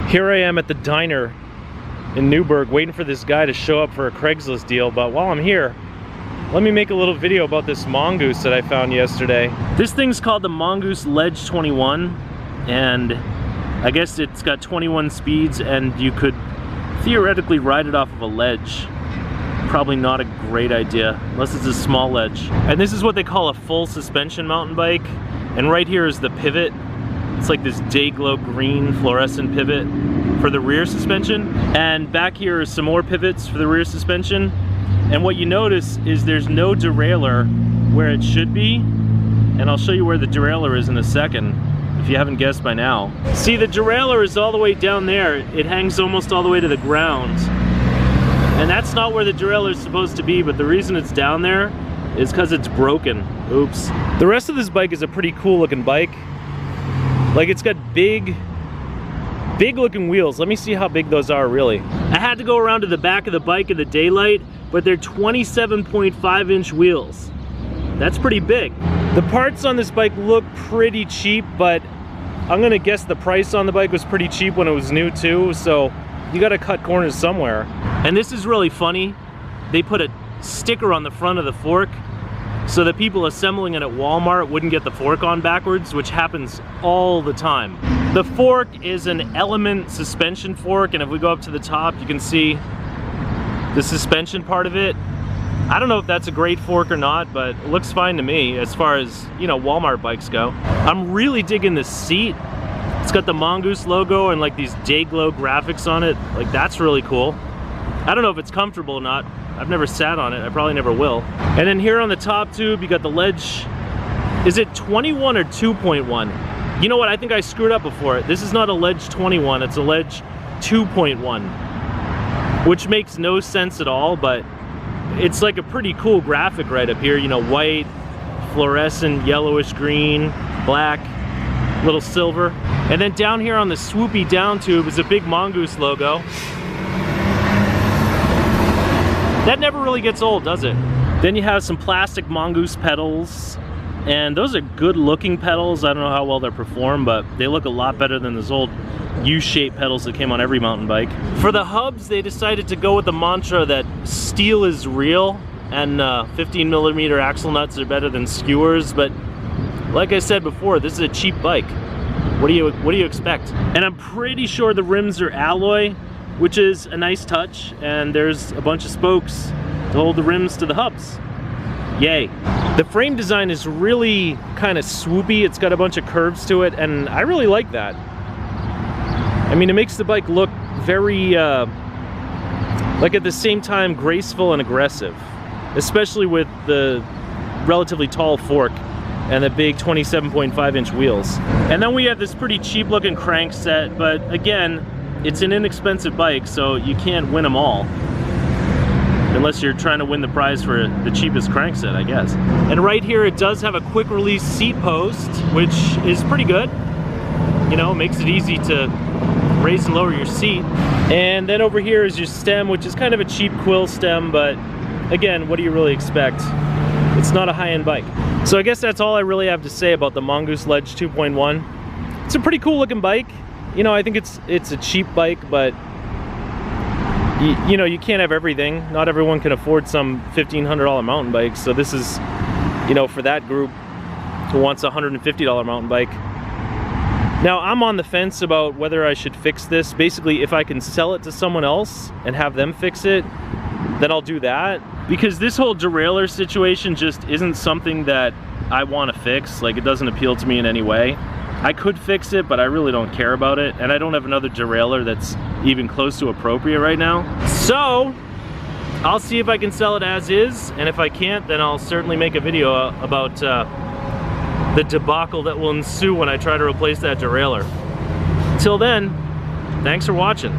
Here I am at the diner in Newburgh waiting for this guy to show up for a Craigslist deal, but while I'm here, let me make a little video about this Mongoose that I found yesterday. This thing's called the Mongoose Ledge 21, and I guess it's got 21 speeds and you could theoretically ride it off of a ledge. Probably not a great idea, unless it's a small ledge. And this is what they call a full suspension mountain bike. And right here is the pivot. It's like this day glow green fluorescent pivot for the rear suspension. And back here is some more pivots for the rear suspension. And what you notice is there's no derailleur where it should be. And I'll show you where the derailleur is in a second, if you haven't guessed by now. See, the derailleur is all the way down there. It hangs almost all the way to the ground. And that's not where the derailleur is supposed to be, but the reason it's down there is because it's broken. Oops. The rest of this bike is a pretty cool looking bike. Like, it's got big looking wheels. Let me see how big those are really. I had to go around to the back of the bike in the daylight, but they're 27.5 inch wheels. That's pretty big. The parts on this bike look pretty cheap, but I'm gonna guess the price on the bike was pretty cheap when it was new too, so you gotta cut corners somewhere. And this is really funny. They put a sticker on the front of the fork so that people assembling it at Walmart wouldn't get the fork on backwards, which happens all the time. The fork is an Element suspension fork, and if we go up to the top, you can see the suspension part of it. I don't know if that's a great fork or not, but it looks fine to me as far as, you know, Walmart bikes go. I'm really digging this seat. It's got the Mongoose logo and like these day glow graphics on it. Like, that's really cool. I don't know if it's comfortable or not. I've never sat on it. I probably never will. And then here on the top tube, you got the ledge. Is it 21 or 2.1? You know what? I think I screwed up before. This is not a ledge 21. It's a ledge 2.1, which makes no sense at all, but it's like a pretty cool graphic right up here. You know, white, fluorescent, yellowish green, black, little silver. And then down here on the swoopy down tube is a big Mongoose logo. That never really gets old, does it? Then you have some plastic Mongoose pedals, and those are good looking pedals. I don't know how well they're performed, but they look a lot better than those old U-shaped pedals that came on every mountain bike. For the hubs, they decided to go with the mantra that steel is real and 15mm axle nuts are better than skewers, but like I said before, this is a cheap bike. What do you expect? And I'm pretty sure the rims are alloy, which is a nice touch, and there's a bunch of spokes to hold the rims to the hubs. Yay. The frame design is really kind of swoopy. It's got a bunch of curves to it, and I really like that. I mean, it makes the bike look very, like at the same time, graceful and aggressive, especially with the relatively tall fork and the big 27.5 inch wheels. And then we have this pretty cheap looking crank set, but again, it's an inexpensive bike, so you can't win them all. Unless you're trying to win the prize for the cheapest crankset, I guess. And right here, it does have a quick release seat post, which is pretty good. You know, makes it easy to raise and lower your seat. And then over here is your stem, which is kind of a cheap quill stem, but again, what do you really expect? It's not a high-end bike. So I guess that's all I really have to say about the Mongoose Ledge 2.1. It's a pretty cool looking bike. You know, I think it's a cheap bike, but you know, you can't have everything. Not everyone can afford some $1,500 mountain bike, so this is, you know, for that group who wants a $150 mountain bike. Now, I'm on the fence about whether I should fix this. Basically, if I can sell it to someone else and have them fix it, then I'll do that. Because this whole derailleur situation just isn't something that I want to fix. Like, it doesn't appeal to me in any way. I could fix it, but I really don't care about it, and I don't have another derailleur that's even close to appropriate right now. So I'll see if I can sell it as is, and if I can't, then I'll certainly make a video about the debacle that will ensue when I try to replace that derailleur. Till then, thanks for watching.